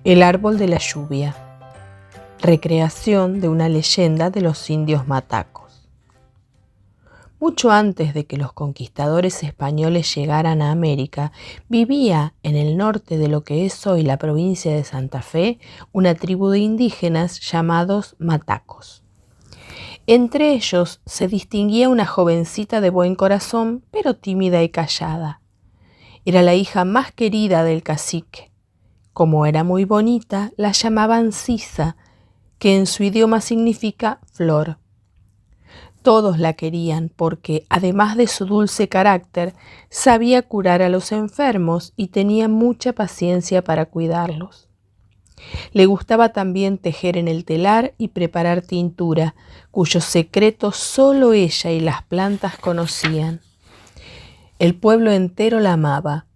El árbol de la lluvia. Recreación de una leyenda de los indios matacos. Mucho antes de que los conquistadores españoles llegaran a América, vivía en el norte de lo que es hoy la provincia de Santa Fe una tribu de indígenas llamados matacos. Entre ellos se distinguía una jovencita de buen corazón, pero tímida y callada. Era la hija más querida del cacique. Como era muy bonita, la llamaban Sisa, que en su idioma significa flor. Todos la querían porque, además de su dulce carácter, sabía curar a los enfermos y tenía mucha paciencia para cuidarlos. Le gustaba también tejer en el telar y preparar tintura, cuyos secretos solo ella y las plantas conocían. El pueblo entero la amaba.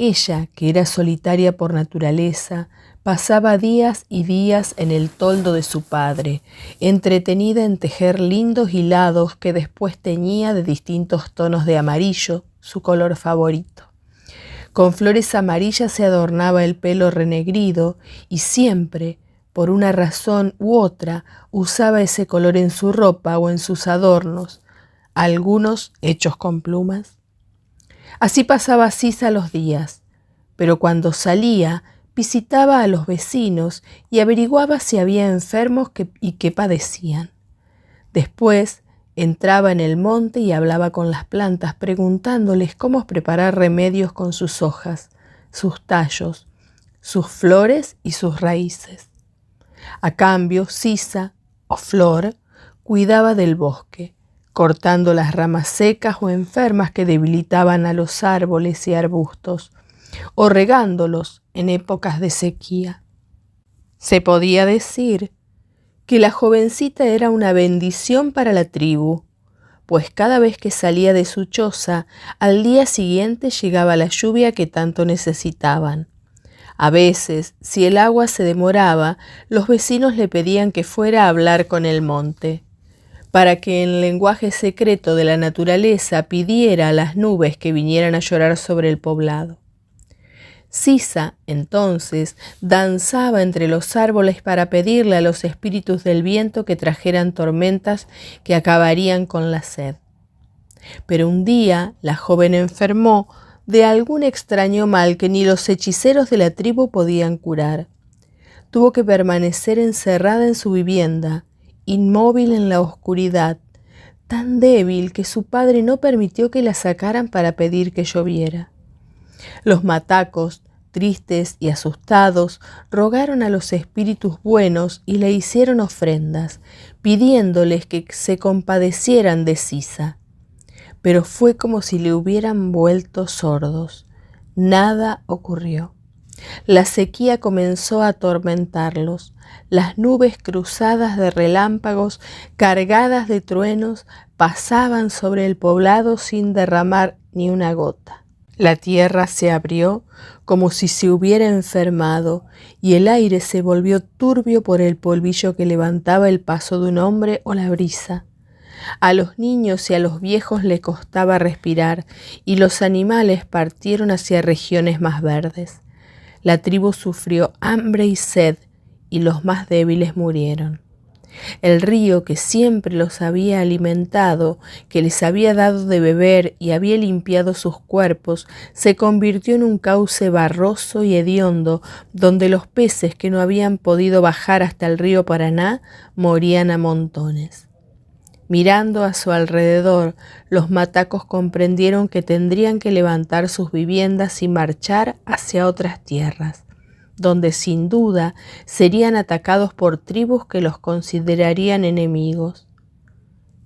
Ella, que era solitaria por naturaleza, pasaba días y días en el toldo de su padre, entretenida en tejer lindos hilados que después teñía de distintos tonos de amarillo, su color favorito. Con flores amarillas se adornaba el pelo renegrido y siempre, por una razón u otra, usaba ese color en su ropa o en sus adornos, algunos hechos con plumas. Así pasaba Sisa los días, pero cuando salía visitaba a los vecinos y averiguaba si había enfermos y qué padecían. Después entraba en el monte y hablaba con las plantas preguntándoles cómo preparar remedios con sus hojas, sus tallos, sus flores y sus raíces. A cambio, Sisa, o Flor, cuidaba del bosque, cortando las ramas secas o enfermas que debilitaban a los árboles y arbustos, o regándolos en épocas de sequía. Se podía decir que la jovencita era una bendición para la tribu, pues cada vez que salía de su choza, al día siguiente llegaba la lluvia que tanto necesitaban. A veces, si el agua se demoraba, los vecinos le pedían que fuera a hablar con el monte, para que en lenguaje secreto de la naturaleza pidiera a las nubes que vinieran a llorar sobre el poblado. Sisa, entonces, danzaba entre los árboles para pedirle a los espíritus del viento que trajeran tormentas que acabarían con la sed. Pero un día la joven enfermó de algún extraño mal que ni los hechiceros de la tribu podían curar. Tuvo que permanecer encerrada en su vivienda, inmóvil en la oscuridad, tan débil que su padre no permitió que la sacaran para pedir que lloviera. Los matacos, tristes y asustados, rogaron a los espíritus buenos y le hicieron ofrendas, pidiéndoles que se compadecieran de Sisa. Pero fue como si le hubieran vuelto sordos. Nada ocurrió. La sequía comenzó a atormentarlos. Las nubes cruzadas de relámpagos, cargadas de truenos, pasaban sobre el poblado sin derramar ni una gota. La tierra se abrió como si se hubiera enfermado y el aire se volvió turbio por el polvillo que levantaba el paso de un hombre o la brisa. A los niños y a los viejos les costaba respirar y los animales partieron hacia regiones más verdes. La tribu sufrió hambre y sed y los más débiles murieron. El río que siempre los había alimentado, que les había dado de beber y había limpiado sus cuerpos, se convirtió en un cauce barroso y hediondo, donde los peces que no habían podido bajar hasta el río Paraná morían a montones. Mirando a su alrededor, los matacos comprendieron que tendrían que levantar sus viviendas y marchar hacia otras tierras, donde sin duda serían atacados por tribus que los considerarían enemigos.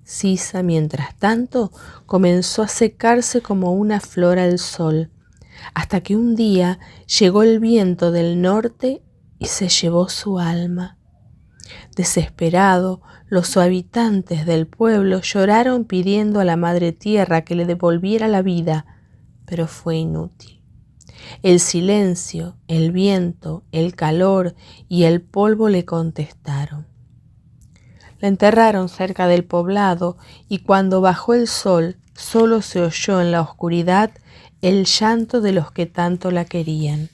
Sisa, mientras tanto, comenzó a secarse como una flor al sol, hasta que un día llegó el viento del norte y se llevó su alma. Desesperado, los habitantes del pueblo lloraron pidiendo a la madre tierra que le devolviera la vida, pero fue inútil. El silencio, el viento, el calor y el polvo le contestaron. La enterraron cerca del poblado y cuando bajó el sol, solo se oyó en la oscuridad el llanto de los que tanto la querían.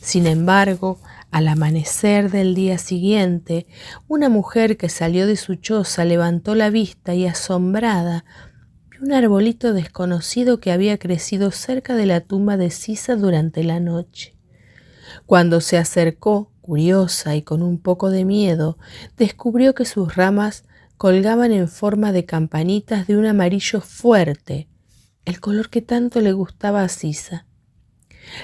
Sin embargo, al amanecer del día siguiente, una mujer que salió de su choza levantó la vista y, asombrada, vio un arbolito desconocido que había crecido cerca de la tumba de Sisa durante la noche. Cuando se acercó, curiosa y con un poco de miedo, descubrió que sus ramas colgaban en forma de campanitas de un amarillo fuerte, el color que tanto le gustaba a Sisa.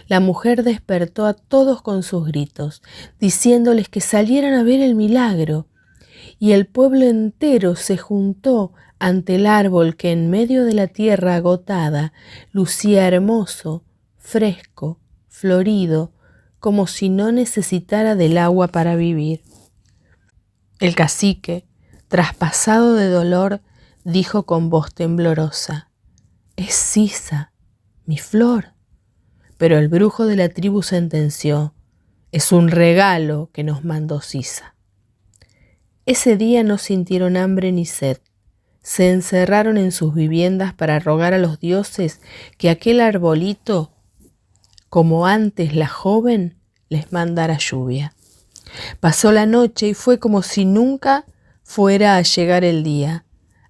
La mujer despertó a todos con sus gritos, diciéndoles que salieran a ver el milagro, y el pueblo entero se juntó ante el árbol que en medio de la tierra agotada lucía hermoso, fresco, florido, como si no necesitara del agua para vivir. El cacique, traspasado de dolor, dijo con voz temblorosa: «Es Sisa, mi flor». Pero el brujo de la tribu sentenció: «Es un regalo que nos mandó Sisa». Ese día no sintieron hambre ni sed. Se encerraron en sus viviendas para rogar a los dioses que aquel arbolito, como antes la joven, les mandara lluvia. Pasó la noche y fue como si nunca fuera a llegar el día,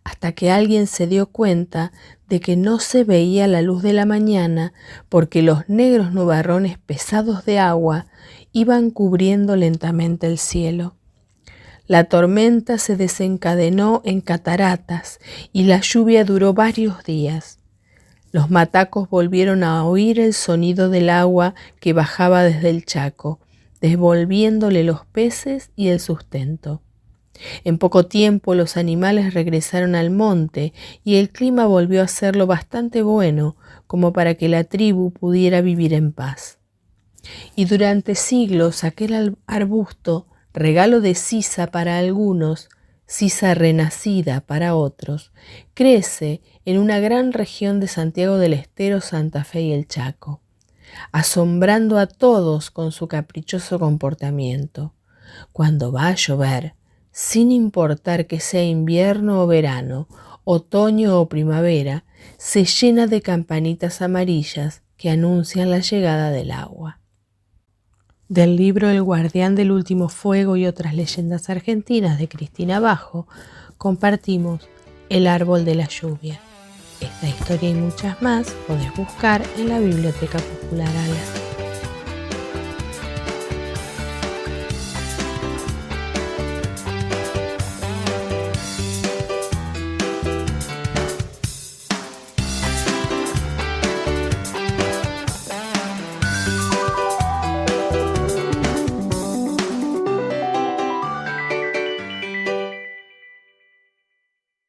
hasta que alguien se dio cuenta de que no se veía la luz de la mañana porque los negros nubarrones pesados de agua iban cubriendo lentamente el cielo. La tormenta se desencadenó en cataratas y la lluvia duró varios días. Los matacos volvieron a oír el sonido del agua que bajaba desde el Chaco, devolviéndole los peces y el sustento. En poco tiempo los animales regresaron al monte y el clima volvió a ser lo bastante bueno como para que la tribu pudiera vivir en paz. Y durante siglos aquel arbusto, regalo de Sisa para algunos, Sisa renacida para otros, crece en una gran región de Santiago del Estero, Santa Fe y el Chaco, asombrando a todos con su caprichoso comportamiento. Cuando va a llover, sin importar que sea invierno o verano, otoño o primavera, se llena de campanitas amarillas que anuncian la llegada del agua. Del libro El guardián del último fuego y otras leyendas argentinas de Cristina Bajo, compartimos El árbol de la lluvia. Esta historia y muchas más podés buscar en la Biblioteca Popular Alas.